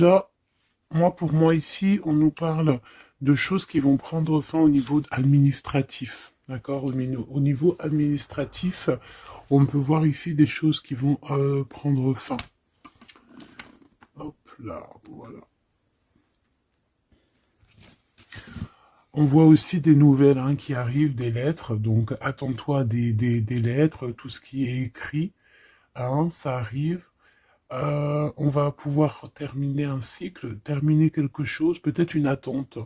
Déjà, pour moi ici, on nous parle de choses qui vont prendre fin au niveau administratif. D'accord? Au niveau administratif, on peut voir ici des choses qui vont prendre fin. Hop là, voilà. On voit aussi des nouvelles qui arrivent, des lettres. Donc, attends-toi des lettres, tout ce qui est écrit. Ça arrive. On va pouvoir terminer un cycle, terminer quelque chose, peut-être une attente.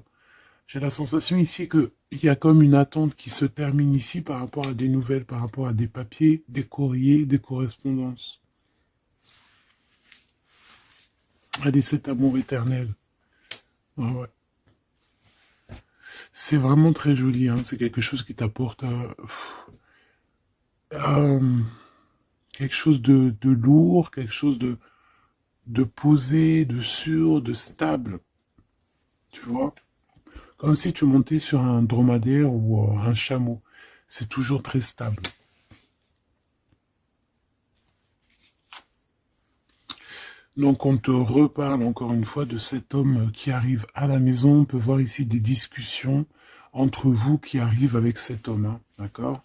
J'ai la sensation ici qu'il y a comme une attente qui se termine ici par rapport à des nouvelles, par rapport à des papiers, des courriers, des correspondances. Allez, cet amour éternel. Ah ouais. C'est vraiment très joli, c'est quelque chose qui t'apporte euh, quelque chose de lourd, quelque chose de posé, de sûr, de stable. Tu vois? Comme si tu montais sur un dromadaire ou un chameau. C'est toujours très stable. Donc on te reparle encore une fois de cet homme qui arrive à la maison. On peut voir ici des discussions entre vous qui arrivent avec cet homme. D'accord?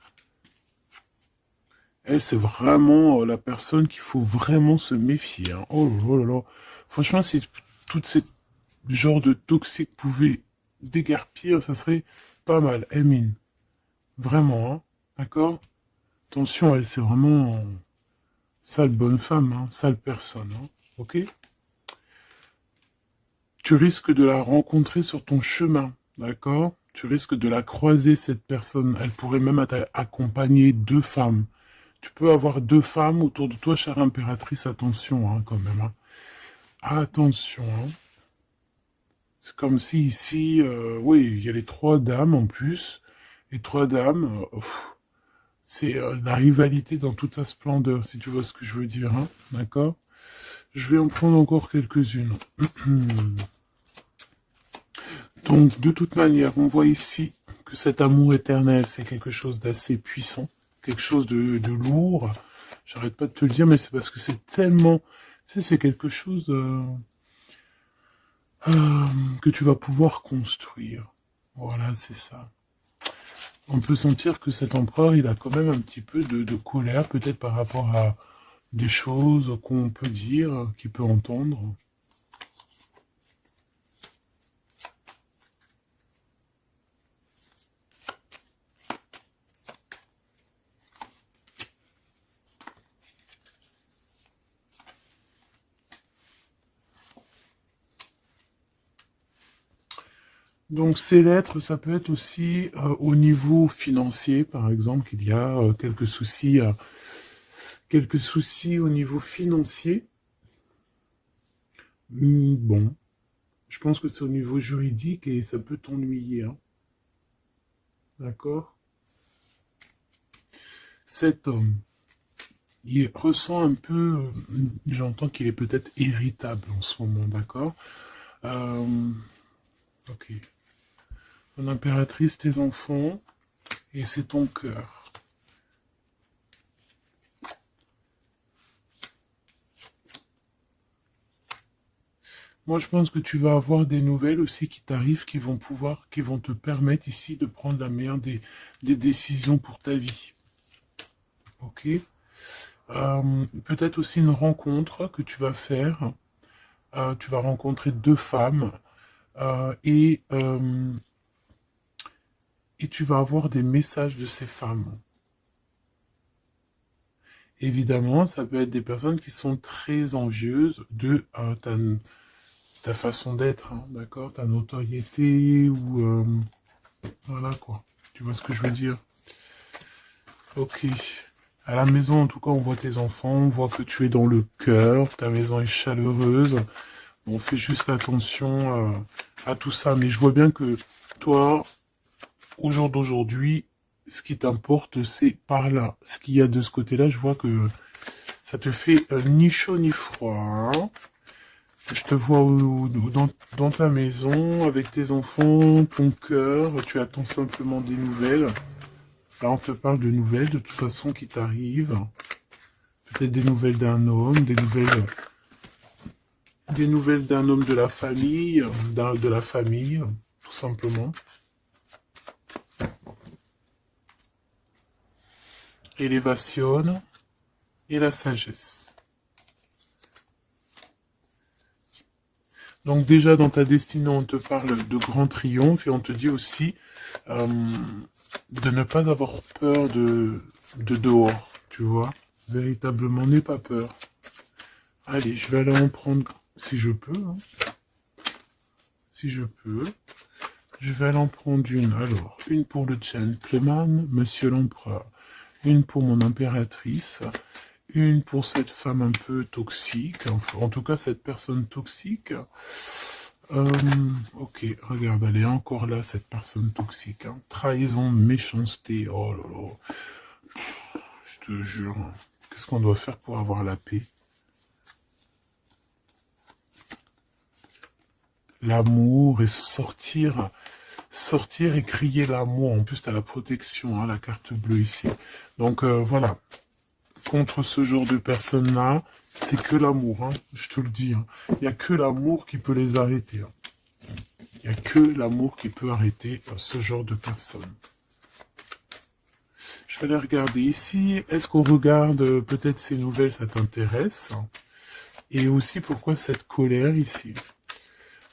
Elle, c'est vraiment la personne qu'il faut vraiment se méfier. Oh là là là. Franchement, si tout ce genre de toxique pouvait déguerpir, ça serait pas mal. Emine. Vraiment, d'accord? Attention, elle, c'est vraiment sale bonne femme, sale personne. Ok? Tu risques de la rencontrer sur ton chemin, d'accord? Tu risques de la croiser, cette personne. Elle pourrait même accompagner deux femmes. Tu peux avoir deux femmes autour de toi, chère impératrice. Attention, quand même. Attention. C'est comme si ici, oui, il y a les trois dames en plus. Les trois dames, c'est la rivalité dans toute sa splendeur, si tu vois ce que je veux dire. D'accord? Je vais en prendre encore quelques-unes. Donc, de toute manière, on voit ici que cet amour éternel, c'est quelque chose d'assez puissant, quelque chose de lourd. J'arrête pas de te le dire, mais c'est parce que c'est tellement... Tu sais, c'est quelque chose que tu vas pouvoir construire. Voilà, c'est ça. On peut sentir que cet empereur, il a quand même un petit peu de colère, peut-être par rapport à des choses qu'on peut dire, qu'il peut entendre. Donc ces lettres, ça peut être aussi au niveau financier, par exemple, qu'il y a quelques soucis au niveau financier. Bon, je pense que c'est au niveau juridique et ça peut t'ennuyer, d'accord? Cet homme, il ressent un peu, j'entends qu'il est peut-être irritable en ce moment, d'accord? Euh, ok. Ton impératrice, tes enfants, et c'est ton cœur. Moi, je pense que tu vas avoir des nouvelles aussi qui t'arrivent, qui vont te permettre ici de prendre la meilleure des décisions pour ta vie. Ok? Peut-être aussi une rencontre que tu vas faire. Tu vas rencontrer deux femmes euh, et, euh, et tu vas avoir des messages de ces femmes. Évidemment, ça peut être des personnes qui sont très envieuses de ta façon d'être, d'accord? Ta notoriété ou... voilà quoi. Tu vois ce que je veux dire? Ok. À la maison, en tout cas, on voit tes enfants, on voit que tu es dans le cœur, ta maison est chaleureuse. On fait juste attention à tout ça. Mais je vois bien que toi, au jour d'aujourd'hui, ce qui t'importe, c'est par là. Ce qu'il y a de ce côté-là, je vois que ça te fait ni chaud ni froid. Je te vois dans ta maison, avec tes enfants, ton cœur, tu attends simplement des nouvelles. Là, on te parle de nouvelles, de toute façon, qui t'arrivent. Peut-être des nouvelles d'un homme, des nouvelles Des nouvelles d'un homme de la famille, de la famille, tout simplement. Élévation et la sagesse. Donc déjà dans ta destinée, on te parle de grand triomphe et on te dit aussi de ne pas avoir peur de dehors, tu vois. Véritablement, n'aie pas peur. Allez, je vais aller en prendre si je peux. Hein. Si je peux. Je vais aller en prendre une. Alors, une pour le gentleman, monsieur l'empereur. Une pour mon impératrice. Une pour cette femme un peu toxique. En tout cas, cette personne toxique. Ok, regarde, elle est encore là, cette personne toxique. Hein. Trahison, méchanceté. Oh là là. Je te jure. Qu'est-ce qu'on doit faire pour avoir la paix? L'amour et sortir et crier l'amour. En plus, tu as la protection, hein, la carte bleue ici. Donc voilà, contre ce genre de personnes-là, c'est que l'amour, hein, je te le dis. Il n'y a que l'amour qui peut les arrêter. Il n'y a que l'amour qui peut arrêter ce genre de personnes. Je vais aller regarder ici. Est-ce qu'on regarde peut-être ces nouvelles, ça t'intéresse? Et aussi, pourquoi cette colère ici?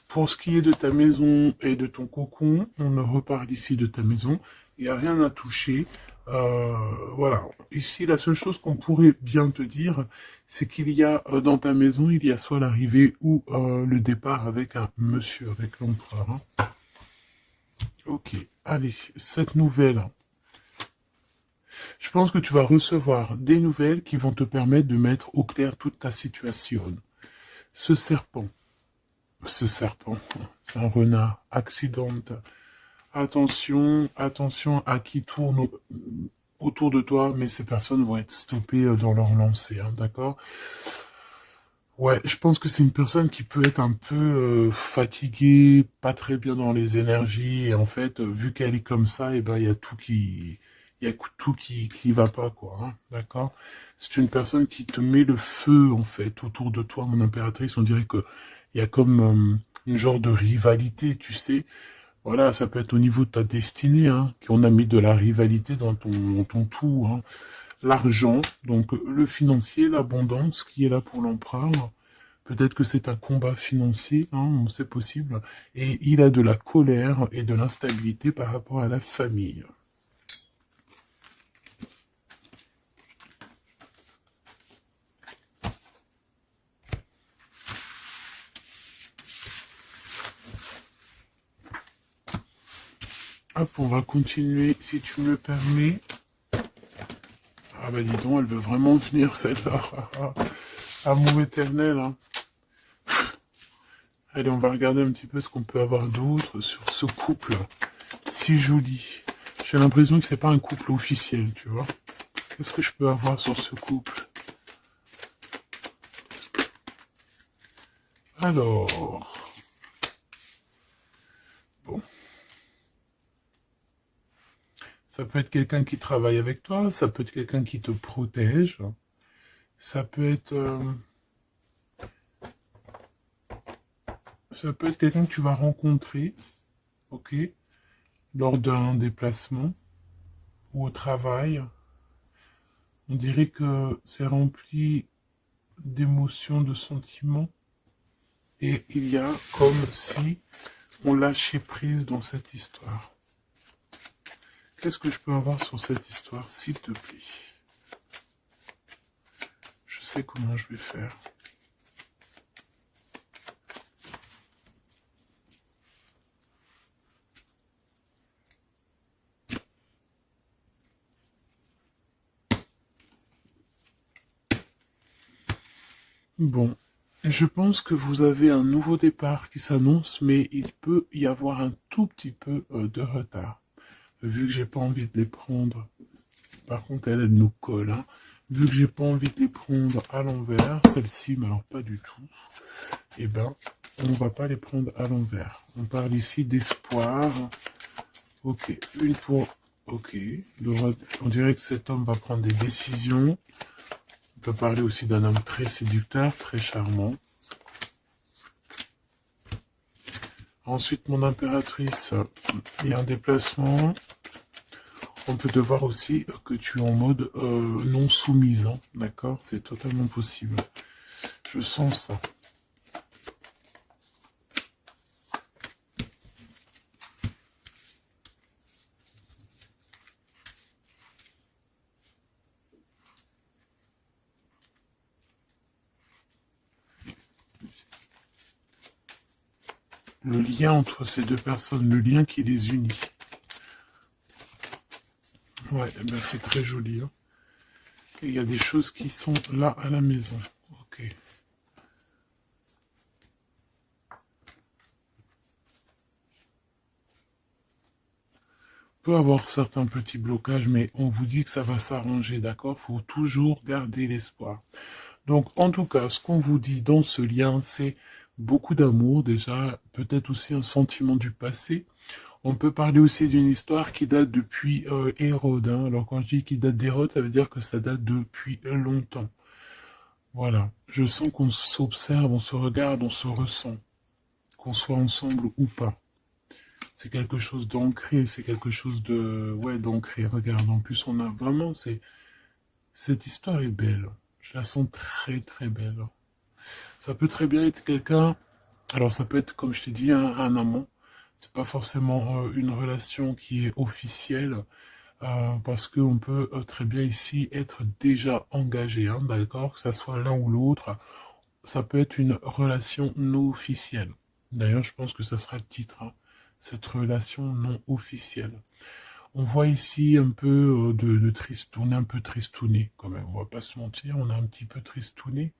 Pour ce qui est de ta maison et de ton cocon, on me reparle ici de ta maison. Il n'y a rien à toucher. Voilà. Ici, la seule chose qu'on pourrait bien te dire, c'est qu'il y a dans ta maison, il y a soit l'arrivée ou le départ avec un monsieur, avec l'empereur. Hein. Ok. Allez, cette nouvelle. Je pense que tu vas recevoir des nouvelles qui vont te permettre de mettre au clair toute ta situation. Ce serpent, c'est un renard, accidente. Attention, attention à qui tourne autour de toi, mais ces personnes vont être stoppées dans leur lancée, hein, d'accord? Ouais, je pense que c'est une personne qui peut être un peu fatiguée, pas très bien dans les énergies, et en fait, vu qu'elle est comme ça, et ben il y a tout qui va pas, quoi, hein, d'accord? C'est une personne qui te met le feu, en fait, autour de toi, mon impératrice. On dirait que il y a comme une genre de rivalité, tu sais. Voilà, ça peut être au niveau de ta destinée, hein, qu'on a mis de la rivalité dans ton tout, hein. L'argent, donc le financier, l'abondance qui est là pour l'empereur. Peut-être que c'est un combat financier, hein, c'est possible. Et il a de la colère et de l'instabilité par rapport à la famille. Hop, on va continuer, si tu me le permets. Ah bah dis donc, elle veut vraiment venir, celle-là. Amour éternel, hein. Allez, on va regarder un petit peu ce qu'on peut avoir d'autre sur ce couple si joli. J'ai l'impression que c'est pas un couple officiel, tu vois. Qu'est-ce que je peux avoir sur ce couple? Alors... Bon. Ça peut être quelqu'un qui travaille avec toi, ça peut être quelqu'un qui te protège, ça peut être... ça peut être quelqu'un que tu vas rencontrer, ok, lors d'un déplacement ou au travail. On dirait que c'est rempli d'émotions, de sentiments. Et il y a comme si on lâchait prise dans cette histoire. Qu'est-ce que je peux avoir sur cette histoire, s'il te plaît? Je sais comment je vais faire. Bon, je pense que vous avez un nouveau départ qui s'annonce, mais il peut y avoir un tout petit peu de retard. Vu que j'ai pas envie de les prendre, par contre elle nous colle, hein. Vu que j'ai pas envie de les prendre à l'envers, celle-ci, mais alors pas du tout, eh ben, on va pas les prendre à l'envers. On parle ici d'espoir. Ok, une pour... Ok, on dirait que cet homme va prendre des décisions. On peut parler aussi d'un homme très séducteur, très charmant. Ensuite, mon impératrice, il y a un déplacement. On peut te voir aussi que tu es en mode non soumise, hein, d'accord? C'est totalement possible. Je sens ça. Le lien entre ces deux personnes, le lien qui les unit. Ouais, eh ben c'est très joli. Hein. Et il y a des choses qui sont là à la maison. Ok. On peut avoir certains petits blocages, mais on vous dit que ça va s'arranger, d'accord? Faut toujours garder l'espoir. Donc, en tout cas, ce qu'on vous dit dans ce lien, c'est beaucoup d'amour, déjà, peut-être aussi un sentiment du passé. On peut parler aussi d'une histoire qui date depuis Hérode. Hein. Alors, quand je dis qu'il date d'Hérode, ça veut dire que ça date depuis longtemps. Voilà. Je sens qu'on s'observe, on se regarde, on se ressent, qu'on soit ensemble ou pas. C'est quelque chose d'ancré, c'est quelque chose de... Ouais, d'ancré. Regarde, en plus, on a vraiment... Cette histoire est belle. Je la sens très, très belle. Ça peut très bien être quelqu'un... Alors, ça peut être, comme je t'ai dit, un amant. C'est pas forcément une relation qui est officielle, parce qu'on peut très bien ici être déjà engagé, hein, d'accord? Que ça soit l'un ou l'autre. Ça peut être une relation non officielle. D'ailleurs, je pense que ça sera le titre, hein, cette relation non officielle. On voit ici un peu de triste, on est un peu tristouné quand même, on va pas se mentir, on est un petit peu tristouné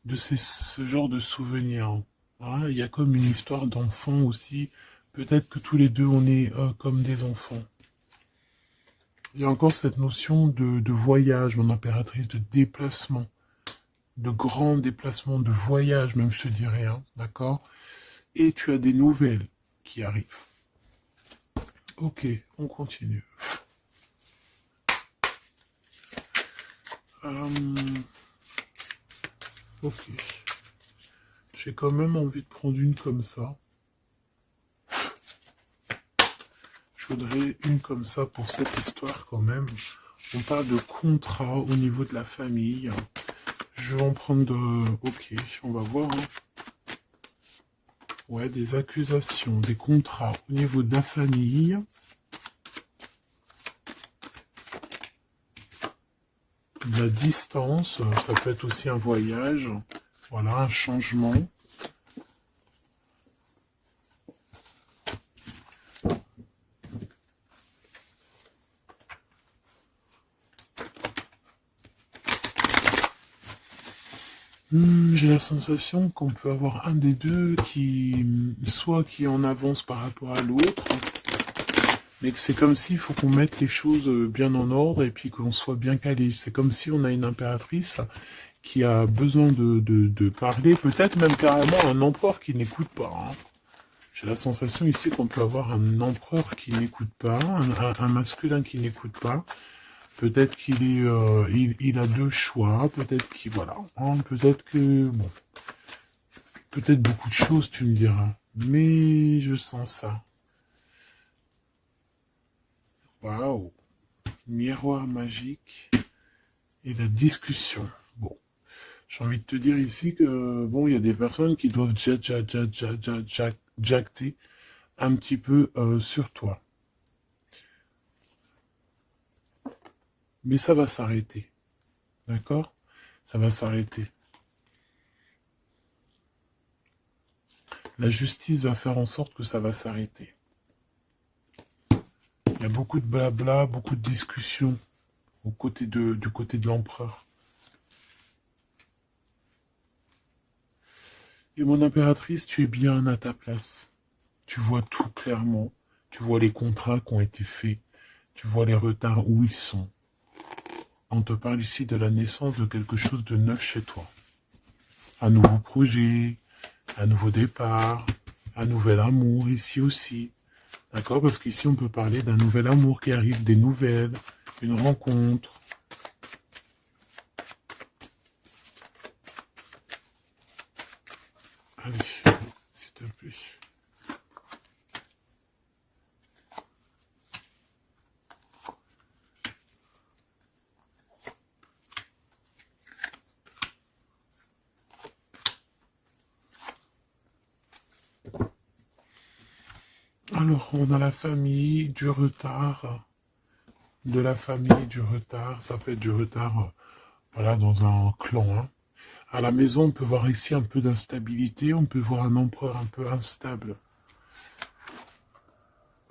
de ce genre de souvenirs. Hein. Il y a comme une histoire d'enfant aussi, peut-être que tous les deux on est comme des enfants. Il y a encore cette notion de voyage, mon impératrice, de déplacement, de grands déplacements, de voyage même je te dirais, hein, d'accord? Et tu as des nouvelles qui arrivent. Ok, on continue. Ok. J'ai quand même envie de prendre une comme ça. Je voudrais une comme ça pour cette histoire quand même. On parle de contrat au niveau de la famille. Je vais en prendre de... Ok, on va voir. Hein. Ouais, des accusations, des contrats au niveau de la famille. De la distance, ça peut être aussi un voyage. Voilà, un changement. J'ai la sensation qu'on peut avoir un des deux qui, soit qui en avance par rapport à l'autre, mais que c'est comme s'il faut qu'on mette les choses bien en ordre et puis qu'on soit bien calé. C'est comme si on a une impératrice qui a besoin de parler, peut-être même carrément un empereur qui n'écoute pas. Hein. J'ai la sensation ici qu'on peut avoir un empereur qui n'écoute pas, un masculin qui n'écoute pas. Peut-être qu'il est, il a deux choix, peut-être qu'il, voilà, hein, peut-être que, bon, peut-être beaucoup de choses, tu me diras, mais je sens ça. Waouh, miroir magique et la discussion. Bon, j'ai envie de te dire ici que, bon, il y a des personnes qui doivent jacter un petit peu sur toi. Mais ça va s'arrêter, d'accord? Ça va s'arrêter. La justice va faire en sorte que ça va s'arrêter. Il y a beaucoup de blabla, beaucoup de discussions du côté de l'empereur. Et mon impératrice, tu es bien à ta place. Tu vois tout clairement. Tu vois les contrats qui ont été faits. Tu vois les retards où ils sont. On te parle ici de la naissance de quelque chose de neuf chez toi. Un nouveau projet, un nouveau départ, un nouvel amour ici aussi. D'accord? Parce qu'ici, on peut parler d'un nouvel amour qui arrive, des nouvelles, une rencontre. Allez, s'il te plaît. Alors, on a la famille, du retard, de la famille, du retard. Ça peut être du retard, voilà, dans un clan, hein. À la maison, on peut voir ici un peu d'instabilité. On peut voir un empereur un peu instable.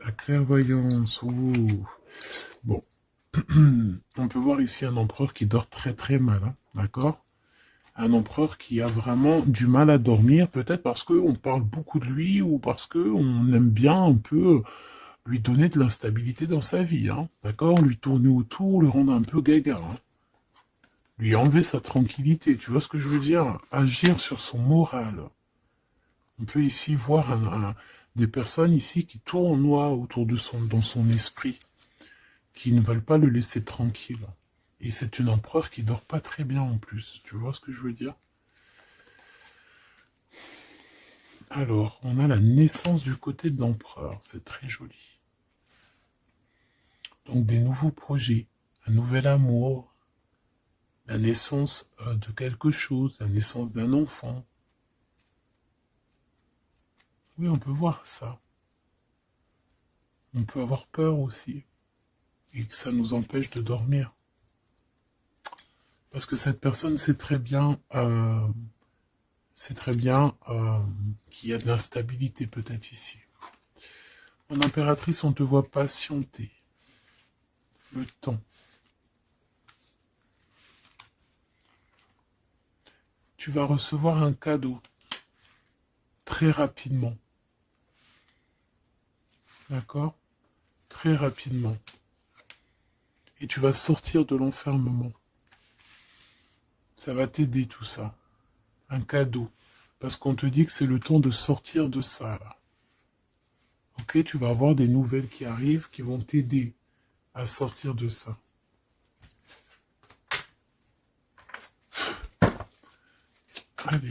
La clairvoyance, ouh. Bon. On peut voir ici un empereur qui dort très très mal, hein, d'accord? Un empereur qui a vraiment du mal à dormir, peut-être parce qu'on parle beaucoup de lui ou parce qu'on aime bien un peu lui donner de l'instabilité dans sa vie, hein, d'accord? Lui tourner autour, le rendre un peu gaga, hein. Lui enlever sa tranquillité, tu vois ce que je veux dire? Agir sur son moral. On peut ici voir des personnes ici qui tournoient autour de dans son esprit, qui ne veulent pas le laisser tranquille. Et c'est une empereur qui dort pas très bien en plus, tu vois ce que je veux dire? Alors, on a la naissance du côté de l'empereur, c'est très joli. Donc des nouveaux projets, un nouvel amour, la naissance de quelque chose, la naissance d'un enfant. Oui, on peut voir ça. On peut avoir peur aussi, et que ça nous empêche de dormir. Parce que cette personne sait très bien qu'il y a de l'instabilité peut-être ici. En impératrice, on te voit patienter. Le temps. Tu vas recevoir un cadeau. Très rapidement. D'accord? Très rapidement. Et tu vas sortir de l'enfermement. Ça va t'aider tout ça. Un cadeau. Parce qu'on te dit que c'est le temps de sortir de ça. Là. Ok, tu vas avoir des nouvelles qui arrivent qui vont t'aider à sortir de ça. Allez,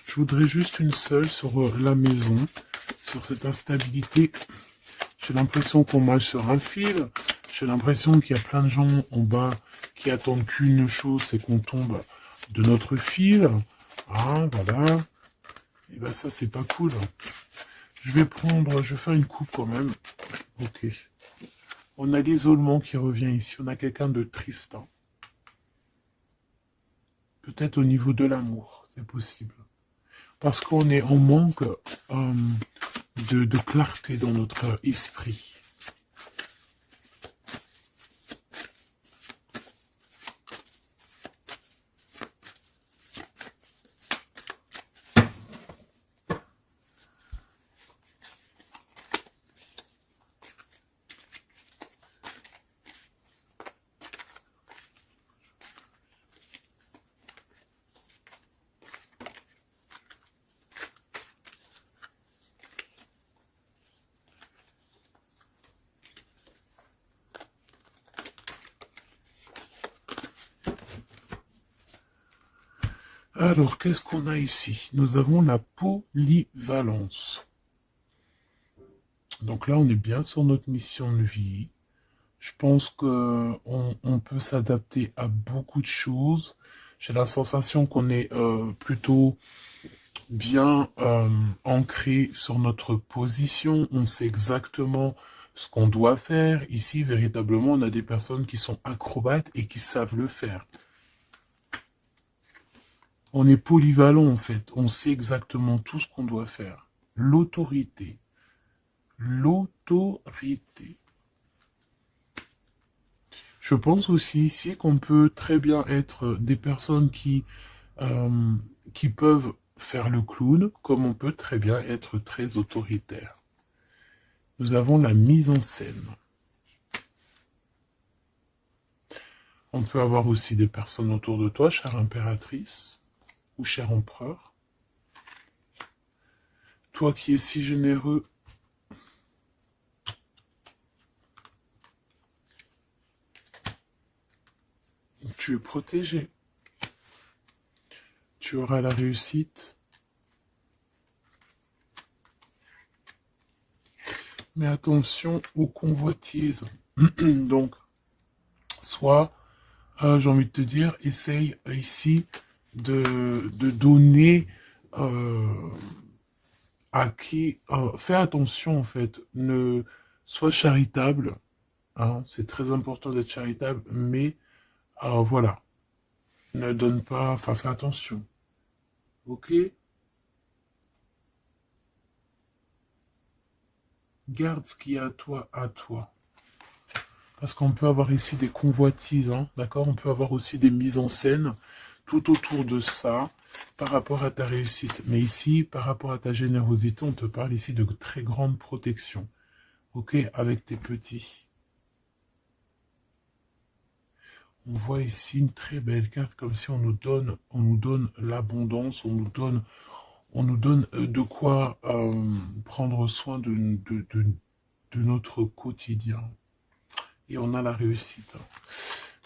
je voudrais juste une seule sur la maison, sur cette instabilité. J'ai l'impression qu'on marche sur un fil. J'ai l'impression qu'il y a plein de gens en bas qui attendent qu'une chose, c'est qu'on tombe de notre fil. Ah, voilà. Et ben ça, c'est pas cool. Je vais faire une coupe quand même. Ok. On a l'isolement qui revient ici. On a quelqu'un de triste. Hein. Peut-être au niveau de l'amour, c'est possible. Parce qu'on est en manque de clarté dans notre esprit. Alors, qu'est-ce qu'on a ici? Nous avons la polyvalence. Donc là, on est bien sur notre mission de vie. Je pense qu'on peut s'adapter à beaucoup de choses. J'ai la sensation qu'on est plutôt bien ancré sur notre position. On sait exactement ce qu'on doit faire. Ici, véritablement, on a des personnes qui sont acrobates et qui savent le faire. On est polyvalent en fait, on sait exactement tout ce qu'on doit faire. L'autorité. L'autorité. Je pense aussi ici qu'on peut très bien être des personnes qui peuvent faire le clown, comme on peut très bien être très autoritaire. Nous avons la mise en scène. On peut avoir aussi des personnes autour de toi, chère impératrice, ou cher empereur. Toi qui es si généreux, tu es protégé. Tu auras la réussite. Mais attention aux convoitises. Donc, soit, j'ai envie de te dire, essaye ici de donner à qui... fais attention, en fait. Ne sois charitable. Hein, c'est très important d'être charitable, mais voilà. Ne donne pas... Enfin, fais attention. Ok? Garde ce qui est à toi, à toi. Parce qu'on peut avoir ici des convoitises, hein, d'accord? On peut avoir aussi des mises en scène tout autour de ça par rapport à ta réussite. Mais ici, par rapport à ta générosité, on te parle ici de très grande protection. Ok? Avec tes petits. On voit ici une très belle carte, comme si on nous donne l'abondance, on nous donne de quoi prendre soin de notre quotidien. Et on a la réussite.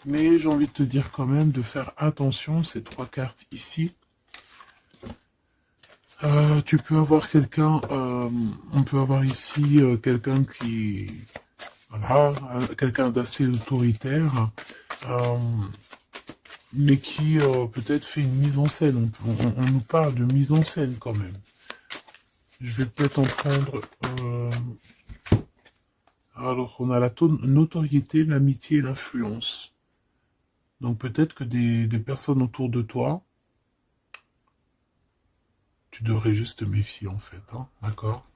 Mais j'ai envie de te dire quand même de faire attention, ces trois cartes ici. Tu peux avoir quelqu'un, on peut avoir ici quelqu'un qui, voilà, quelqu'un d'assez autoritaire, euh, mais qui peut-être fait une mise en scène. On nous parle de mise en scène quand même. Je vais peut-être en prendre... alors, on a la notoriété, l'amitié et l'influence. Donc peut-être que des personnes autour de toi, tu devrais juste te méfier en fait, hein, d'accord?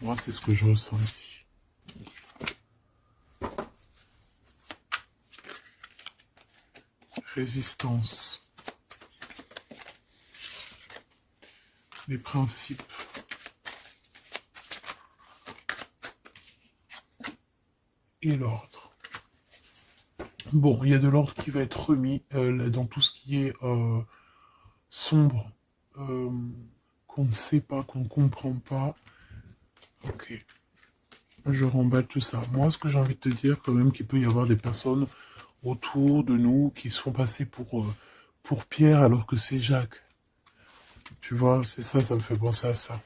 Moi, c'est ce que je ressens ici. Résistance. Les principes. Et l'ordre. Bon, il y a de l'ordre qui va être remis dans tout ce qui est sombre, qu'on ne sait pas, qu'on ne comprend pas. Ok. Je remballe tout ça. Moi, ce que j'ai envie de te dire, quand même, qu'il peut y avoir des personnes autour de nous qui se font passer pour Pierre alors que c'est Jacques. Tu vois, c'est ça, ça me fait penser à ça.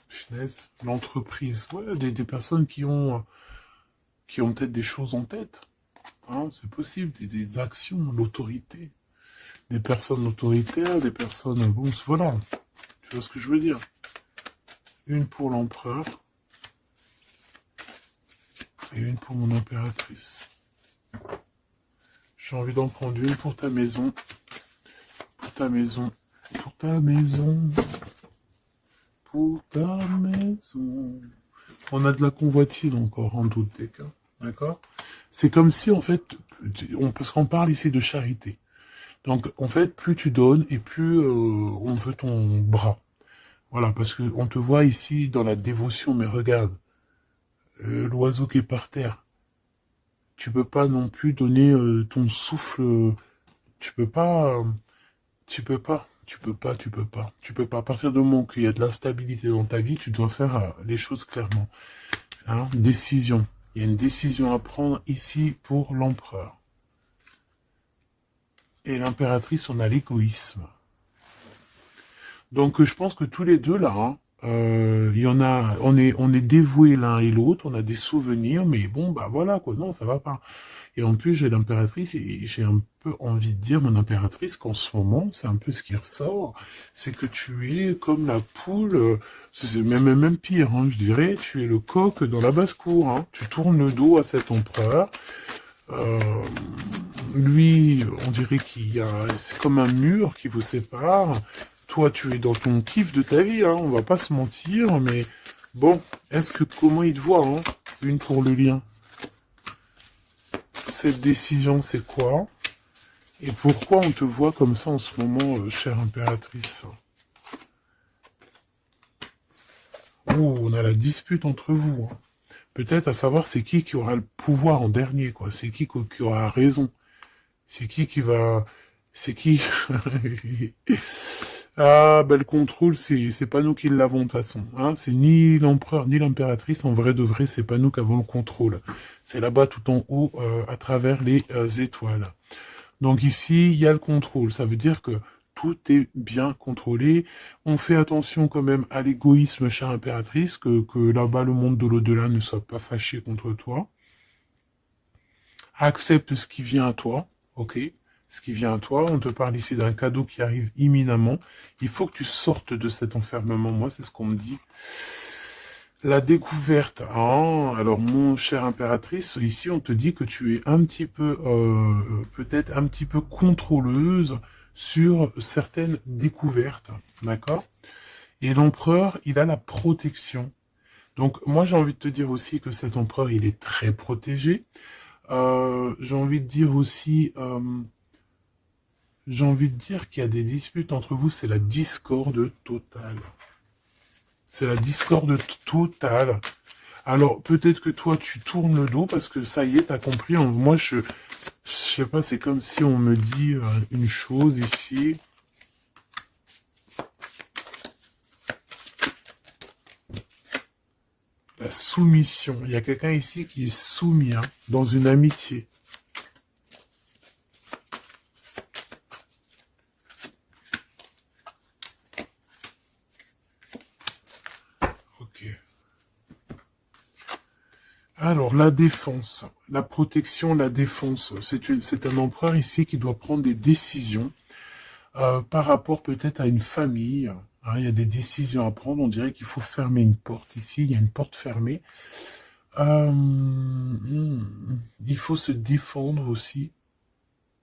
Finesse, l'entreprise. Ouais, des personnes qui ont peut-être des choses en tête. Hein, c'est possible, des actions, l'autorité. Des personnes autoritaires, des personnes... Bon, voilà. Tu vois ce que je veux dire? Une pour l'empereur. Et une pour mon impératrice. J'ai envie d'en prendre une pour ta maison. Pour ta maison. Pour ta maison. Pour ta maison. On a de la convoitise encore en doute des cas. D'accord? C'est comme si, en fait, parce qu'on parle ici de charité. Donc, en fait, plus tu donnes et plus on veut ton bras. Voilà, parce que on te voit ici dans la dévotion, mais regarde, l'oiseau qui est par terre. Tu peux pas non plus donner ton souffle. Tu peux pas. Tu peux pas. Tu peux pas. Tu peux pas. Tu peux pas. À partir du moment qu'il y a de l'instabilité dans ta vie, tu dois faire les choses clairement. Hein, décision. Il y a une décision à prendre ici pour l'empereur. Et l'impératrice, on a l'égoïsme. Donc je pense que tous les deux là, hein, il y en a, on est dévoués l'un et l'autre, on a des souvenirs, mais bon bah voilà quoi, non ça va pas. Et en plus j'ai l'impératrice et j'ai un peu envie de dire mon impératrice qu'en ce moment c'est un peu ce qui ressort, c'est que tu es comme la poule, c'est même pire, hein, je dirais, tu es le coq dans la basse-cour, hein, tu tournes le dos à cet empereur. Euh, Lui, on dirait qu'il y a, c'est comme un mur qui vous sépare. Toi, tu es dans ton kiff de ta vie, hein, on va pas se mentir, mais bon, comment il te voit, hein, une pour le lien. Cette décision, c'est quoi? Et pourquoi on te voit comme ça en ce moment, chère impératrice? Oh, on a la dispute entre vous, hein. Peut-être à savoir c'est qui aura le pouvoir en dernier, quoi. C'est qui aura raison. C'est qui va... C'est qui... Ah, ben le contrôle, c'est pas nous qui l'avons de toute façon. Hein. C'est ni l'empereur ni l'impératrice, en vrai de vrai, c'est pas nous qui avons le contrôle. C'est là-bas tout en haut, à travers les étoiles. Donc ici, il y a le contrôle. Ça veut dire que tout est bien contrôlé. On fait attention quand même à l'égoïsme, chère impératrice, que là-bas, le monde de l'au-delà ne soit pas fâché contre toi. Accepte ce qui vient à toi, ok? ce qui vient à toi. On te parle ici d'un cadeau qui arrive imminemment. Il faut que tu sortes de cet enfermement. Moi, c'est ce qu'on me dit. La découverte. Ah, alors, mon cher impératrice, ici, on te dit que tu es un petit peu, peut-être un petit peu contrôleuse sur certaines découvertes. D'accord? Et l'empereur, il a la protection. Donc, moi, j'ai envie de te dire aussi que cet empereur, il est très protégé. J'ai envie de dire aussi, j'ai envie de dire qu'il y a des disputes entre vous, c'est la discorde totale. C'est la discorde totale. Alors, peut-être que toi, tu tournes le dos parce que ça y est, t'as compris. Moi, je sais pas, c'est comme si on me dit une chose ici. La soumission. Il y a quelqu'un ici qui est soumis dans une amitié. Ok. Alors, la défense, la protection, la défense. C'est un empereur ici qui doit prendre des décisions par rapport peut-être à une famille. Hein, il y a des décisions à prendre. On dirait qu'il faut fermer une porte ici. Il y a une porte fermée. Il faut se défendre aussi.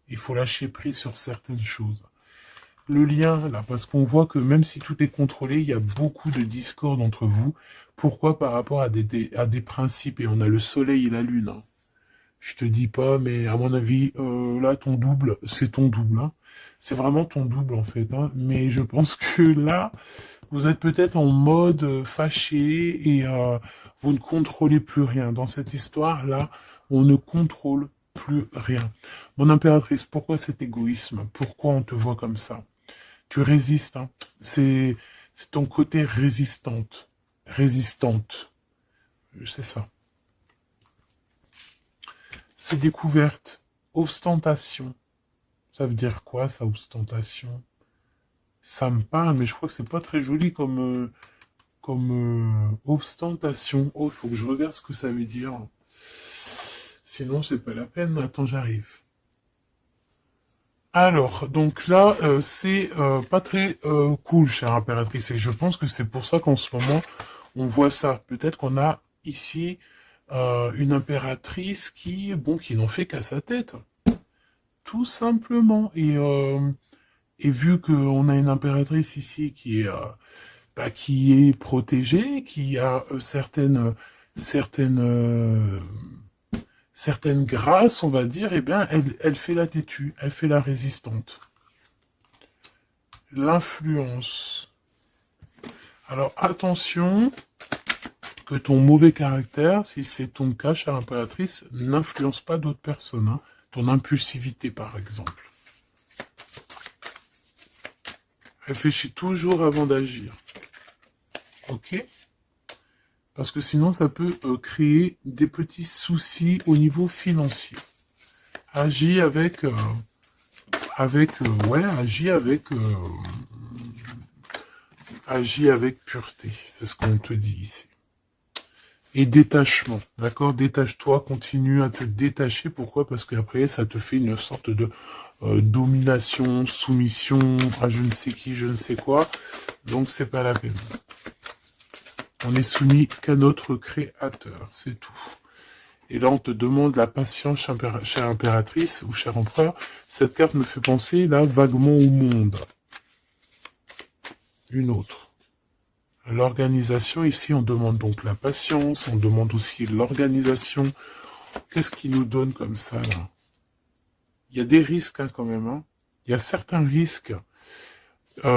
Il faut lâcher prise sur certaines choses. Le lien, là, parce qu'on voit que même si tout est contrôlé, il y a beaucoup de discorde entre vous. Pourquoi? Par rapport à des principes. Et on a le soleil et la lune. Hein. Je te dis pas, mais à mon avis, là, ton double, c'est ton double. Hein. C'est vraiment ton double, en fait. Hein. Mais je pense que là, vous êtes peut-être en mode fâché et vous ne contrôlez plus rien. Dans cette histoire-là, on ne contrôle plus rien. Mon impératrice, pourquoi cet égoïsme? Pourquoi on te voit comme ça? Tu résistes, hein. C'est ton côté résistante. Résistante. C'est ça. C'est découverte. Ostentation. Ça veut dire quoi, ça, ostentation? Ça me parle, mais je crois que c'est pas très joli comme ostentation. Oh, il faut que je regarde ce que ça veut dire. Sinon, c'est pas la peine. Attends, j'arrive. Alors, donc là, c'est pas très cool, chère impératrice, et je pense que c'est pour ça qu'en ce moment, on voit ça. Peut-être qu'on a ici une impératrice qui n'en fait qu'à sa tête, tout simplement. Et vu qu'on a une impératrice ici qui est protégée, qui a certaines grâces, on va dire, eh bien, elle fait la têtue, elle fait la résistante. L'influence. Alors, attention que ton mauvais caractère, si c'est ton cas, chère impératrice, n'influence pas d'autres personnes. Hein. Ton impulsivité, par exemple. Réfléchis toujours avant d'agir. Ok? Parce que sinon, ça peut créer des petits soucis au niveau financier. Agis agis avec pureté. C'est ce qu'on te dit ici. Et détachement, d'accord? Détache-toi, continue à te détacher. Pourquoi? Parce qu'après, ça te fait une sorte de domination, soumission à je ne sais qui, je ne sais quoi. Donc, c'est pas la peine. On est soumis qu'à notre créateur, c'est tout. Et là, on te demande la patience, chère impératrice ou cher empereur. Cette carte me fait penser, là, vaguement au monde. Une autre. L'organisation, ici, on demande donc la patience, on demande aussi l'organisation. Qu'est-ce qui nous donne comme ça, là? Il y a des risques, hein, quand même. Hein. Il y a certains risques.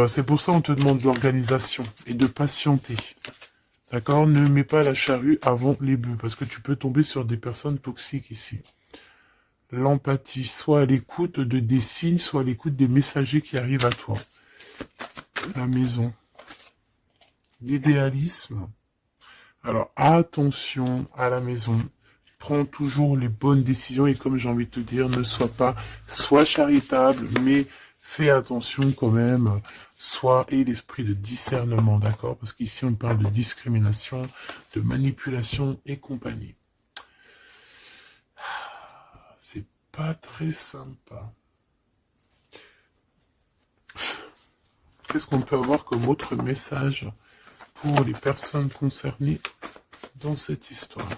C'est pour ça qu'on te demande l'organisation et de patienter. D'accord? Ne mets pas la charrue avant les bœufs, parce que tu peux tomber sur des personnes toxiques ici. L'empathie, soit à l'écoute de des signes, soit à l'écoute des messagers qui arrivent à toi. La maison. L'idéalisme. Alors, attention à la maison. Prends toujours les bonnes décisions et comme j'ai envie de te dire, ne sois charitable, mais fais attention quand même, et l'esprit de discernement, d'accord? Parce qu'ici, on parle de discrimination, de manipulation et compagnie. C'est pas très sympa. qu'est-ce qu'on peut avoir comme autre message pour les personnes concernées dans cette histoire?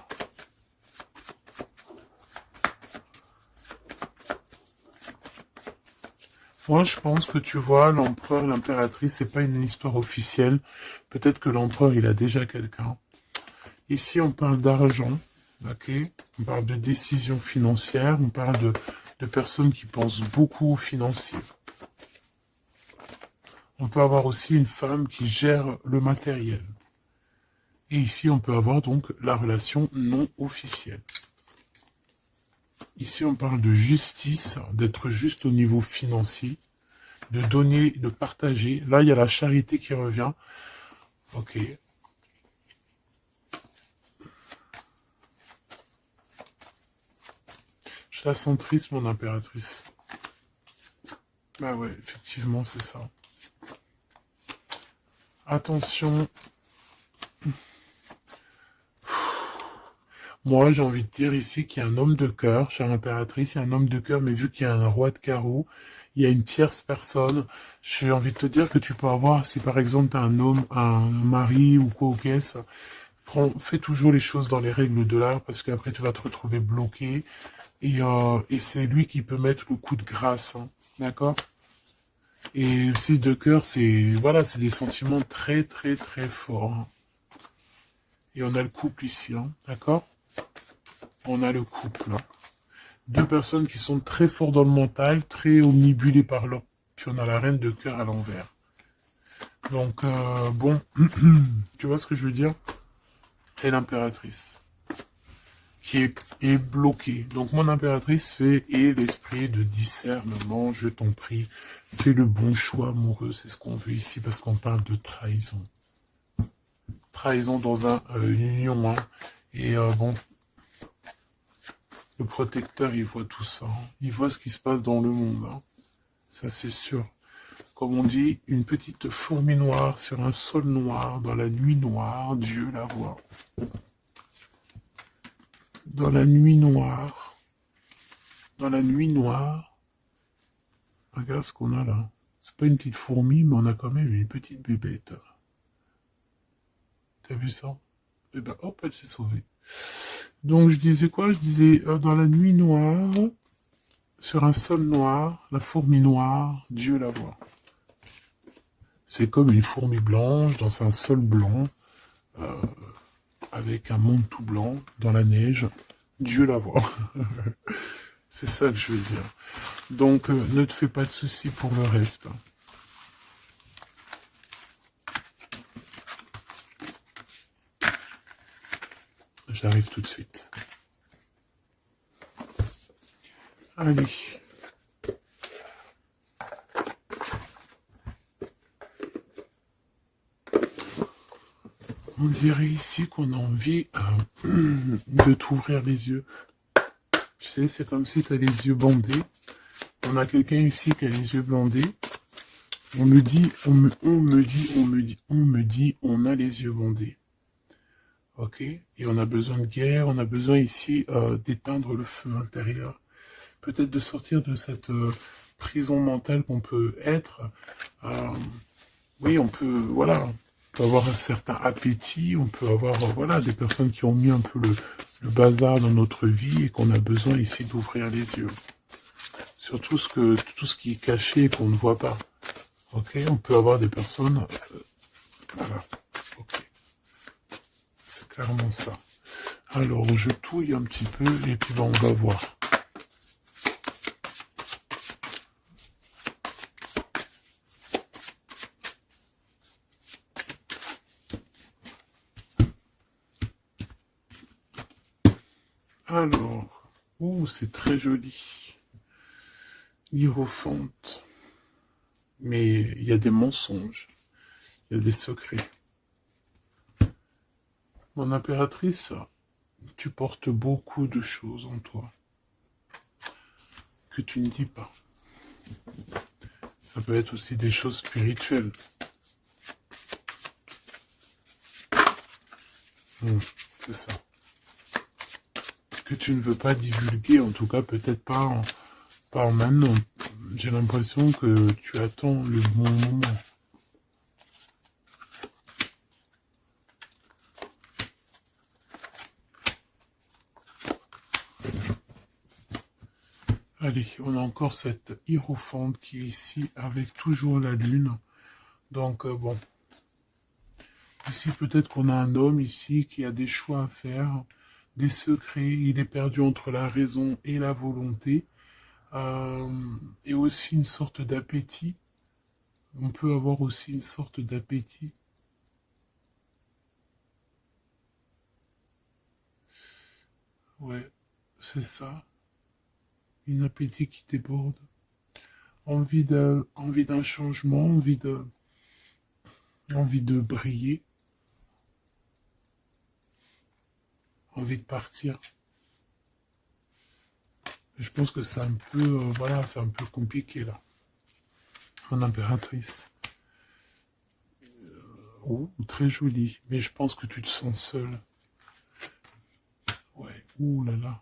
Moi, je pense que tu vois, l'empereur, l'impératrice, c'est pas une histoire officielle. Peut-être que l'empereur, il a déjà quelqu'un. Ici, on parle d'argent, ok? On parle de décisions financières, on parle de personnes qui pensent beaucoup aux financiers. On peut avoir aussi une femme qui gère le matériel. Et ici, on peut avoir donc la relation non officielle. Ici, on parle de justice, d'être juste au niveau financier, de donner, de partager. Là, il y a la charité qui revient. Ok. Je la sens triste, mon impératrice. Bah ouais, effectivement, c'est ça. Attention. Moi, j'ai envie de dire ici qu'il y a un homme de cœur, chère impératrice, il y a un homme de cœur, mais vu qu'il y a un roi de carreau, il y a une tierce personne. J'ai envie de te dire que tu peux avoir, si par exemple tu as un homme, un mari ou quoi au caisse, fais toujours les choses dans les règles de l'art, parce qu'après tu vas te retrouver bloqué, et c'est lui qui peut mettre le coup de grâce, hein, d'accord? Et aussi de cœur, c'est voilà, c'est des sentiments très très très forts, hein. Et on a le couple ici, hein, d'accord? On a le couple, hein. Deux personnes qui sont très forts dans le mental, très omnibulées par leur... Puis on a la reine de cœur à l'envers. Donc, bon, tu vois ce que je veux dire? Et l'impératrice, qui est bloquée. Donc mon impératrice fait, et l'esprit de discernement, je t'en prie, fais le bon choix amoureux, c'est ce qu'on veut ici, parce qu'on parle de trahison. Trahison dans une union, hein. Et bon, le protecteur, il voit tout ça, hein. Il voit ce qui se passe dans le monde, hein. Ça c'est sûr. Comme on dit, une petite fourmi noire sur un sol noir, dans la nuit noire, Dieu la voit. Dans la nuit noire, regarde ce qu'on a là. C'est pas une petite fourmi, mais on a quand même une petite bébête. T'as vu ça? Et ben hop, elle s'est sauvée. Donc je disais quoi? Je disais dans la nuit noire, sur un sol noir, la fourmi noire, Dieu la voit. C'est comme une fourmi blanche dans un sol blanc, avec un monde tout blanc, dans la neige, Dieu la voit. C'est ça que je veux dire. Donc ne te fais pas de soucis pour le reste. J'arrive tout de suite. Allez. On dirait ici qu'on a envie de t'ouvrir les yeux. Tu sais, c'est comme si tu as les yeux bandés. On a quelqu'un ici qui a les yeux bandés. On me dit, on a les yeux bandés. Ok? Et on a besoin de guerre, on a besoin ici d'éteindre le feu intérieur. Peut-être de sortir de cette prison mentale qu'on peut être. Oui, on peut, voilà, on peut avoir un certain appétit, on peut avoir, voilà, des personnes qui ont mis un peu le bazar dans notre vie et qu'on a besoin ici d'ouvrir les yeux. Sur tout ce qui est caché et qu'on ne voit pas. Ok, on peut avoir des personnes, voilà, ok. C'est clairement ça. Alors, je touille un petit peu et puis on va voir. Alors, c'est très joli. Hiérophante. Mais il y a des mensonges, il y a des secrets. Mon impératrice, tu portes beaucoup de choses en toi que tu ne dis pas. Ça peut être aussi des choses spirituelles. C'est ça. Que tu ne veux pas divulguer, en tout cas peut-être pas maintenant. J'ai l'impression que tu attends le bon moment. Allez, on a encore cette hiérophante qui est ici avec toujours la lune. Donc, bon. Ici, peut-être qu'on a un homme ici qui a des choix à faire, des secrets. Il est perdu entre la raison et la volonté. Et aussi une sorte d'appétit. On peut avoir aussi une sorte d'appétit. Ouais, c'est ça. Une appétit qui déborde. Envie d'un changement, envie de briller, envie de partir. Je pense que c'est un peu, voilà, c'est un peu compliqué là. Mon impératrice. Oh, très jolie. Mais je pense que tu te sens seule. Ouais, ouh là là.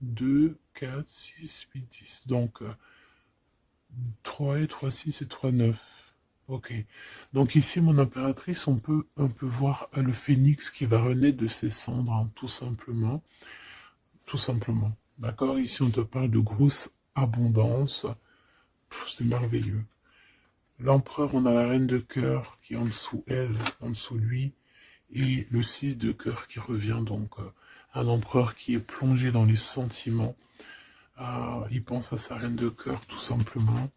2, 4, 6, 8, 10. Donc, 3 et 3, 6 et 3, 9. Ok. Donc ici, mon impératrice, on peut voir le phénix qui va renaître de ses cendres, hein, tout simplement. Tout simplement. D'accord? Ici, on te parle de grosse abondance. C'est merveilleux. L'empereur, on a la reine de cœur qui est en dessous elle, en dessous lui. Et le 6 de cœur qui revient, donc un empereur qui est plongé dans les sentiments. Il pense à sa reine de cœur, tout simplement.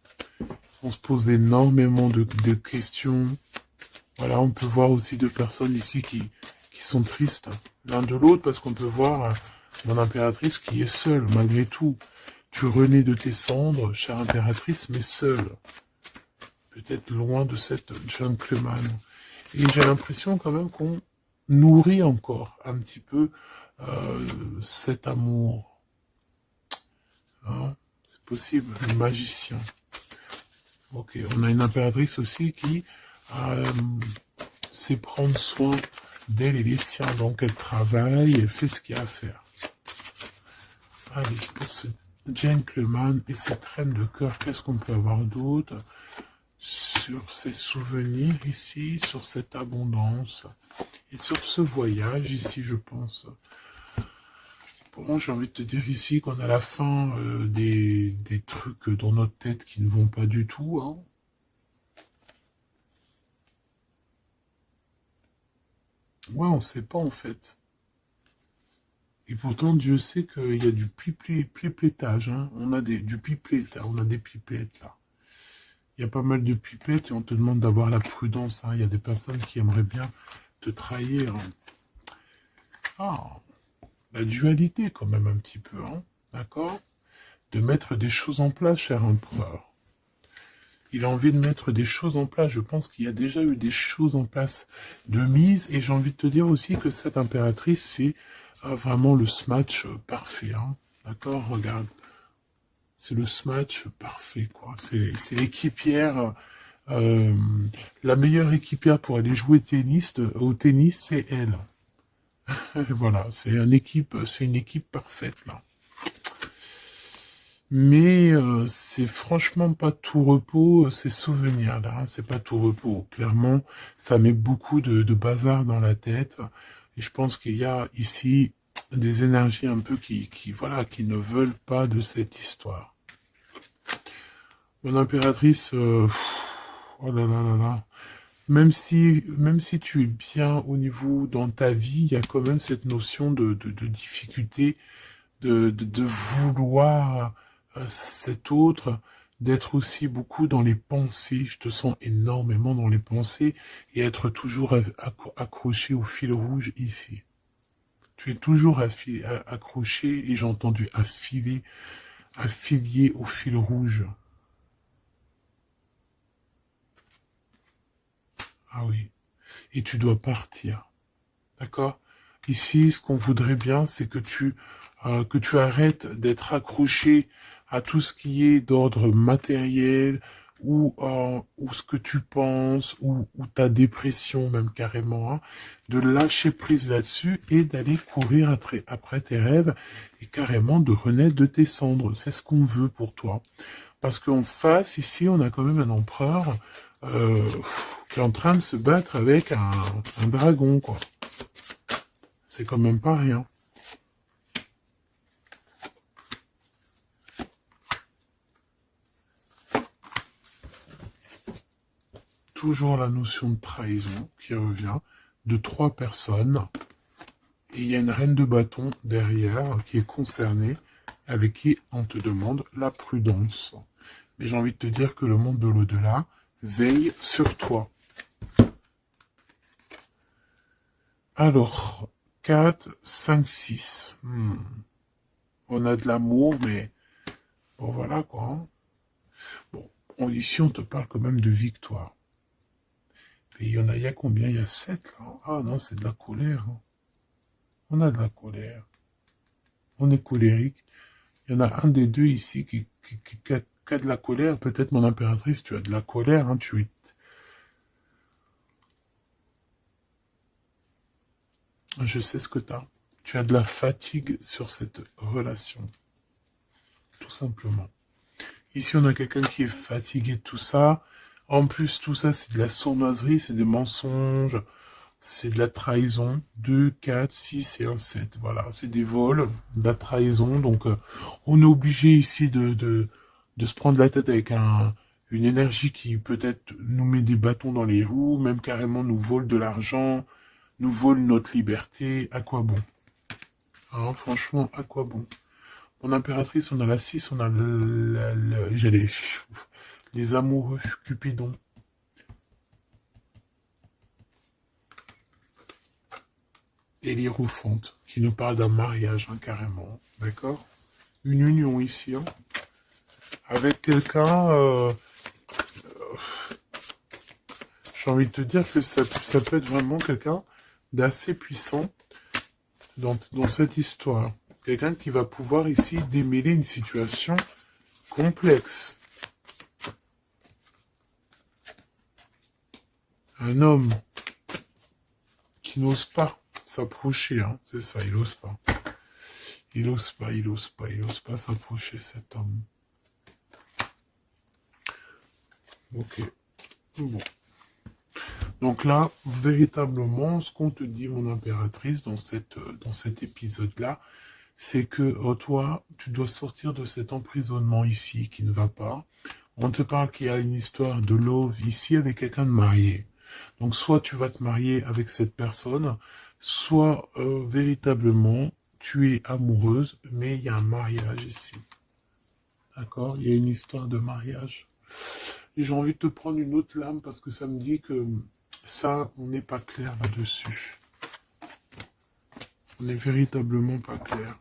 On se pose énormément de questions. Voilà, on peut voir aussi deux personnes ici qui sont tristes l'un de l'autre, parce qu'on peut voir mon impératrice qui est seule, malgré tout. Tu renais de tes cendres, chère impératrice, mais seule. Peut-être loin de cette gentleman. Et j'ai l'impression quand même qu'on nourrit encore un petit peu cet amour. Hein, c'est possible, le magicien. Ok, on a une impératrice aussi qui sait prendre soin d'elle et des siens. Donc elle travaille, elle fait ce qu'il y a à faire. Allez, pour ce gentleman et cette reine de cœur, qu'est-ce qu'on peut avoir d'autre sur ces souvenirs ici, sur cette abondance et sur ce voyage ici, je pense. Bon, j'ai envie de te dire ici qu'on a la fin des trucs dans notre tête qui ne vont pas du tout. Hein. Ouais, on sait pas en fait. Et pourtant, Dieu sait qu'il y a du pipettage. Hein. On a du pipette, on a des pipettes là. Il y a pas mal de pipettes et on te demande d'avoir la prudence. Hein. Il y a des personnes qui aimeraient bien te trahir. Hein. Ah, la dualité quand même un petit peu. Hein. D'accord? De mettre des choses en place, cher empereur. Il a envie de mettre des choses en place. Je pense qu'il y a déjà eu des choses en place de mise. Et j'ai envie de te dire aussi que cette impératrice, c'est vraiment le smash parfait. Hein. D'accord? Regarde. C'est le smash parfait, quoi. C'est l'équipière. La meilleure équipière pour aller jouer au tennis, c'est elle. Voilà, c'est une équipe parfaite, là. Mais c'est franchement pas tout repos, ces souvenirs là, hein, c'est pas tout repos. Clairement, ça met beaucoup de bazar dans la tête. Et je pense qu'il y a ici des énergies un peu voilà, qui ne veulent pas de cette histoire. Mon impératrice, oh là là là là. Même si tu es bien au niveau dans ta vie, il y a quand même cette notion de difficulté, de vouloir cet autre, d'être aussi beaucoup dans les pensées. Je te sens énormément dans les pensées et être toujours accroché au fil rouge ici. Tu es toujours accroché et j'ai entendu affilié au fil rouge. Ah oui. Et tu dois partir. D'accord? Ici, ce qu'on voudrait bien, c'est que tu arrêtes d'être accroché à tout ce qui est d'ordre matériel ou ce que tu penses ou ta dépression même carrément, hein, de lâcher prise là-dessus et d'aller courir après tes rêves et carrément de renaître de tes cendres. C'est ce qu'on veut pour toi. Parce qu'en face, ici, on a quand même un empereur qui est en train de se battre avec un dragon, quoi. C'est quand même pas rien. toujours la notion de trahison qui revient, de 3 personnes, et il y a une reine de bâton derrière qui est concernée, avec qui on te demande la prudence. Mais j'ai envie de te dire que le monde de l'au-delà veille sur toi. Alors, 4, 5, 6. On a de l'amour, mais bon, voilà quoi. Hein. Bon, ici, on te parle quand même de victoire. Et il y a combien? Il y a 7 là. Ah non, c'est de la colère. Hein. On a de la colère. On est colérique. Il y en a un des deux ici qui a de la colère. Peut-être, mon impératrice, tu as de la colère. Hein, Je sais ce que tu as. Tu as de la fatigue sur cette relation. Tout simplement. Ici, on a quelqu'un qui est fatigué de tout ça. En plus, tout ça, c'est de la sournoiserie, c'est des mensonges, c'est de la trahison. 2, 4, 6 et un 7. Voilà, c'est des vols, de la trahison. Donc, on est obligé ici de se prendre la tête avec une énergie qui peut-être nous met des bâtons dans les roues, même carrément nous vole de l'argent, nous vole notre liberté. À quoi bon? Hein, franchement, à quoi bon? Mon impératrice, on a la 6, on a les amoureux, Cupidon. Et l'Hiérophante, qui nous parle d'un mariage, hein, carrément. D'accord? Une union ici, hein, avec quelqu'un... j'ai envie de te dire que ça peut être vraiment quelqu'un d'assez puissant dans cette histoire. Quelqu'un qui va pouvoir ici démêler une situation complexe. Un homme qui n'ose pas s'approcher, hein, c'est ça, il n'ose pas. Il n'ose pas s'approcher, cet homme. Ok. Bon. Donc là, véritablement, ce qu'on te dit, mon impératrice, dans cet épisode-là, c'est que toi, tu dois sortir de cet emprisonnement ici qui ne va pas. On te parle qu'il y a une histoire de love ici avec quelqu'un de marié. Donc soit tu vas te marier avec cette personne, soit véritablement tu es amoureuse, mais il y a un mariage ici. D'accord? Il y a une histoire de mariage. Et j'ai envie de te prendre une autre lame parce que ça me dit que ça, on n'est pas clair là-dessus. On n'est véritablement pas clair.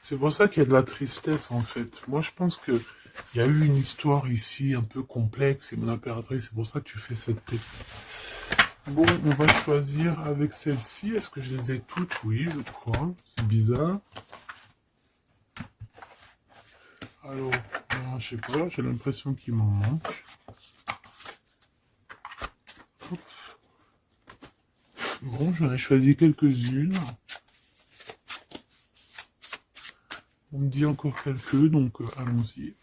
C'est pour ça qu'il y a de la tristesse, en fait. Moi, je pense que il y a eu une histoire ici un peu complexe, et mon impératrice, c'est pour ça que tu fais cette tête. Bon, on va choisir avec celle-ci. Est-ce que je les ai toutes? Oui, je crois. C'est bizarre. Alors, je sais pas, j'ai l'impression qu'il m'en manque. Hop. Bon, j'en ai choisi quelques-unes. On me dit encore quelques, donc allons-y.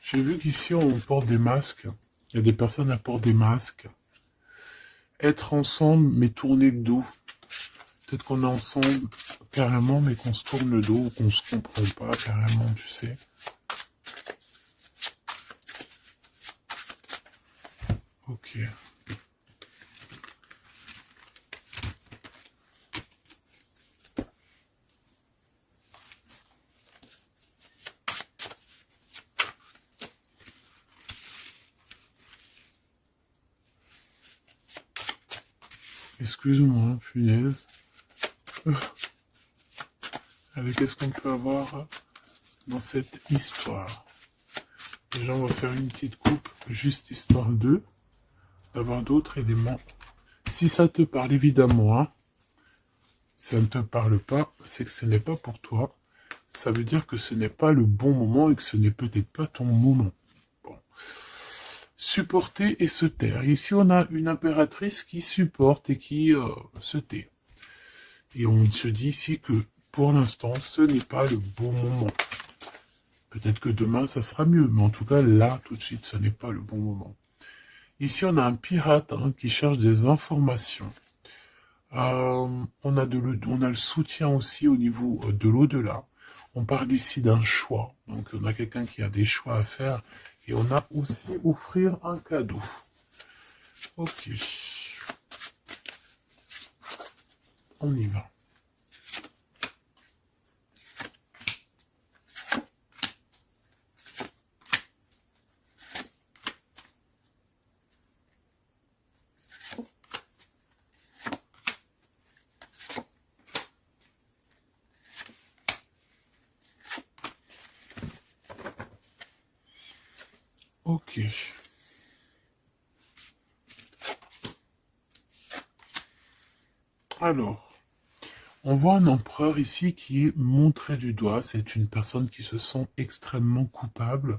J'ai vu qu'ici, on porte des masques. Il y a des personnes qui portent des masques. Être ensemble, mais tourner le dos. Peut-être qu'on est ensemble carrément, mais qu'on se tourne le dos, ou qu'on se comprend pas carrément, tu sais. Ok. Excuse-moi, punaise. Allez, qu'est-ce qu'on peut avoir dans cette histoire? Déjà, on va faire une petite coupe, juste histoire d'avoir d'autres éléments. Si ça te parle, évidemment, hein, ça ne te parle pas, c'est que ce n'est pas pour toi. Ça veut dire que ce n'est pas le bon moment et que ce n'est peut-être pas ton moment. Bon. Supporter et se taire. Ici, on a une impératrice qui supporte et qui se tait. Et on se dit ici que, pour l'instant, ce n'est pas le bon moment. Peut-être que demain, ça sera mieux, mais en tout cas, là, tout de suite, ce n'est pas le bon moment. Ici, on a un pirate hein, qui cherche des informations. On a le soutien aussi au niveau de l'au-delà. On parle ici d'un choix. Donc, on a quelqu'un qui a des choix à faire. Et on a aussi offrir un cadeau. Ok. On y va. Ok. Alors, on voit un empereur ici qui est montré du doigt. C'est une personne qui se sent extrêmement coupable.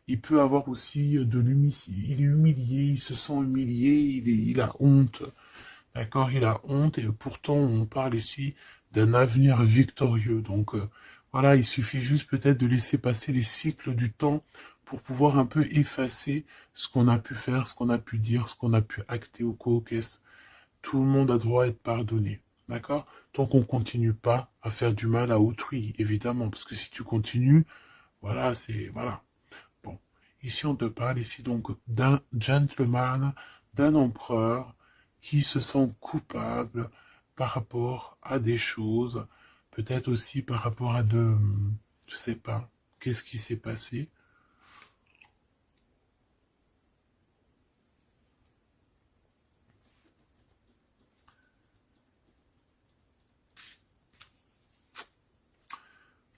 Il peut avoir aussi de l'humilité. Il est humilié, il se sent humilié, il a honte. D'accord, il a honte et pourtant on parle ici d'un avenir victorieux. Donc voilà, il suffit juste peut-être de laisser passer les cycles du temps pour pouvoir un peu effacer ce qu'on a pu faire, ce qu'on a pu dire, ce qu'on a pu acter au co-caisse. Tout le monde a droit à être pardonné. D'accord? Tant qu'on continue pas à faire du mal à autrui, évidemment. Parce que si tu continues, voilà, c'est... Voilà. Bon. Ici, on te parle ici donc d'un gentleman, d'un empereur qui se sent coupable par rapport à des choses, peut-être aussi par rapport à de... Je sais pas. Qu'est-ce qui s'est passé?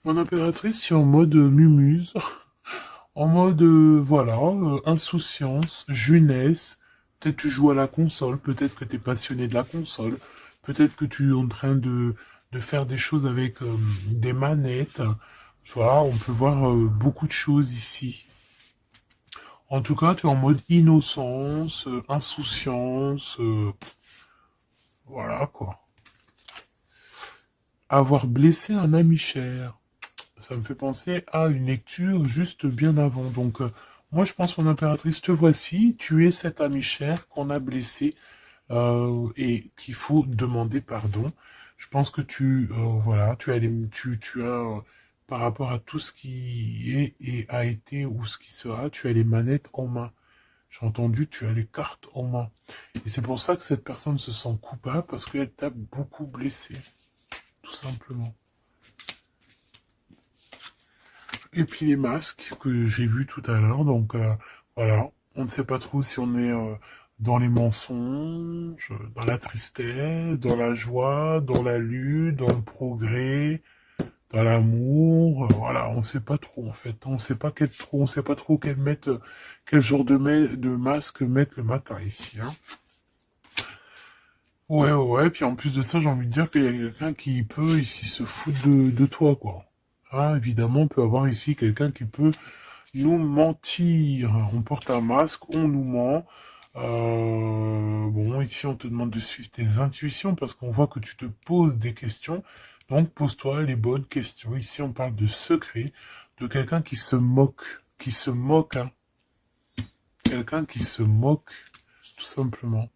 Mon impératrice, c'est en mode mumuse. En mode, voilà, insouciance, jeunesse. Peut-être tu joues à la console, peut-être que tu es passionné de la console, peut-être que tu es en train de faire des choses avec des manettes. Tu vois, on peut voir beaucoup de choses ici. En tout cas, tu es en mode innocence, insouciance, voilà quoi. Avoir blessé un ami cher. Ça me fait penser à une lecture juste bien avant. Donc, moi, je pense, mon impératrice, te voici. Tu es cet ami cher qu'on a blessé et qu'il faut demander pardon. Je pense que voilà, tu as, par rapport à tout ce qui est et a été ou ce qui sera, tu as les manettes en main. J'ai entendu, tu as les cartes en main. Et c'est pour ça que cette personne se sent coupable parce qu'elle t'a beaucoup blessé, tout simplement. Et puis les masques que j'ai vus tout à l'heure, donc voilà, on ne sait pas trop si on est dans les mensonges, dans la tristesse, dans la joie, dans la lutte, dans le progrès, dans l'amour, voilà, on ne sait pas trop en fait, on sait pas trop quel genre de masque mettre le matin ici, hein. Ouais, ouais, ouais, puis en plus de ça, j'ai envie de dire qu'il y a quelqu'un qui peut ici se foutre de toi, quoi. Ah, évidemment, on peut avoir ici quelqu'un qui peut nous mentir. On porte un masque, on nous ment. Bon, ici, on te demande de suivre tes intuitions parce qu'on voit que tu te poses des questions. Donc, pose-toi les bonnes questions. Ici, on parle de secret, de quelqu'un qui se moque, hein. Quelqu'un qui se moque, tout simplement.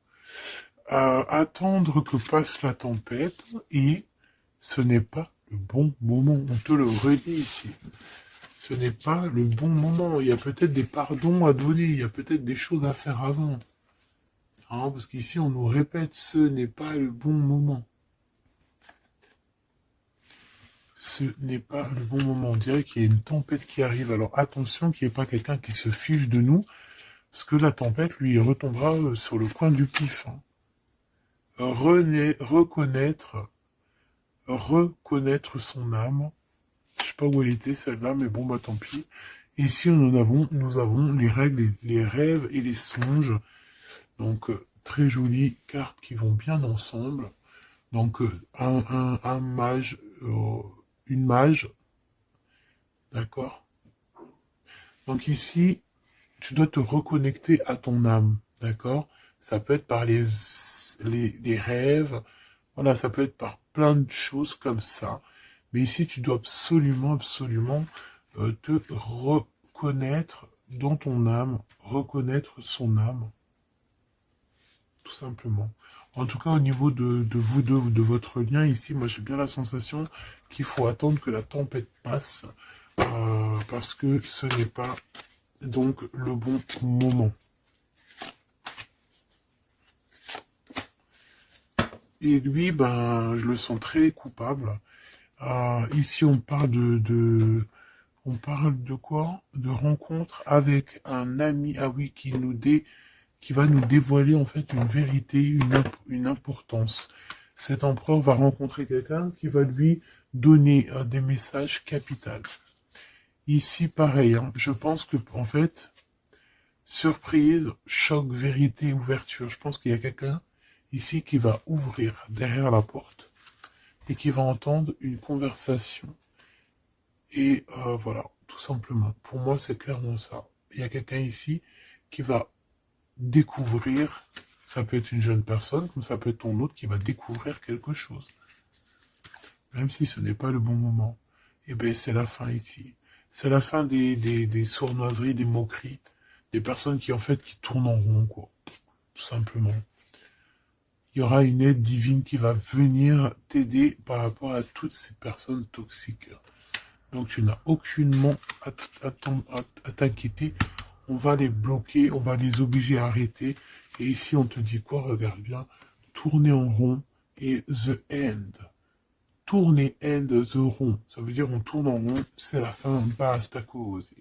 Attendre que passe la tempête et ce n'est pas le bon moment. On te le redit ici. Ce n'est pas le bon moment. Il y a peut-être des pardons à donner. Il y a peut-être des choses à faire avant. Hein, parce qu'ici, on nous répète, ce n'est pas le bon moment. Ce n'est pas le bon moment. On dirait qu'il y a une tempête qui arrive. Alors attention qu'il n'y ait pas quelqu'un qui se fiche de nous. Parce que la tempête, lui, retombera sur le coin du pif. Hein. Reconnaître son âme. Je sais pas où elle était celle-là, mais bon bah tant pis. Ici nous avons les règles, les rêves et les songes. Donc très jolies cartes qui vont bien ensemble. Donc un mage, une mage, d'accord. Donc ici tu dois te reconnecter à ton âme, d'accord. Ça peut être par les rêves, voilà, ça peut être par plein de choses comme ça. Mais ici, tu dois absolument, absolument te reconnaître dans ton âme, reconnaître son âme. tout simplement. En tout cas, au niveau de vous deux, de votre lien ici, moi j'ai bien la sensation qu'il faut attendre que la tempête passe, parce que ce n'est pas donc le bon moment. Et lui, ben, je le sens très coupable. Ici, on parle on parle de quoi? De rencontre avec un ami, ah oui, qui va nous dévoiler en fait une vérité, une importance. Cet empereur va rencontrer quelqu'un qui va lui donner des messages capitaux. Ici, pareil, hein, je pense que en fait, surprise, choc, vérité, ouverture. Je pense qu'il y a quelqu'un ici qui va ouvrir derrière la porte et qui va entendre une conversation. Et voilà, tout simplement. Pour moi, c'est clairement ça. Il y a quelqu'un ici qui va découvrir, ça peut être une jeune personne, comme ça peut être ton autre qui va découvrir quelque chose. Même si ce n'est pas le bon moment. Eh bien, c'est la fin ici. C'est la fin des sournoiseries, des moqueries, des personnes qui, en fait, qui tournent en rond, quoi. Tout simplement. Il y aura une aide divine qui va venir t'aider par rapport à toutes ces personnes toxiques. Donc, tu n'as aucunement à t'inquiéter. On va les bloquer, on va les obliger à arrêter. Et ici, on te dit quoi? Regarde bien. Tourner en rond et the end. Tourner end the rond. Ça veut dire on tourne en rond, c'est la fin, basta cause.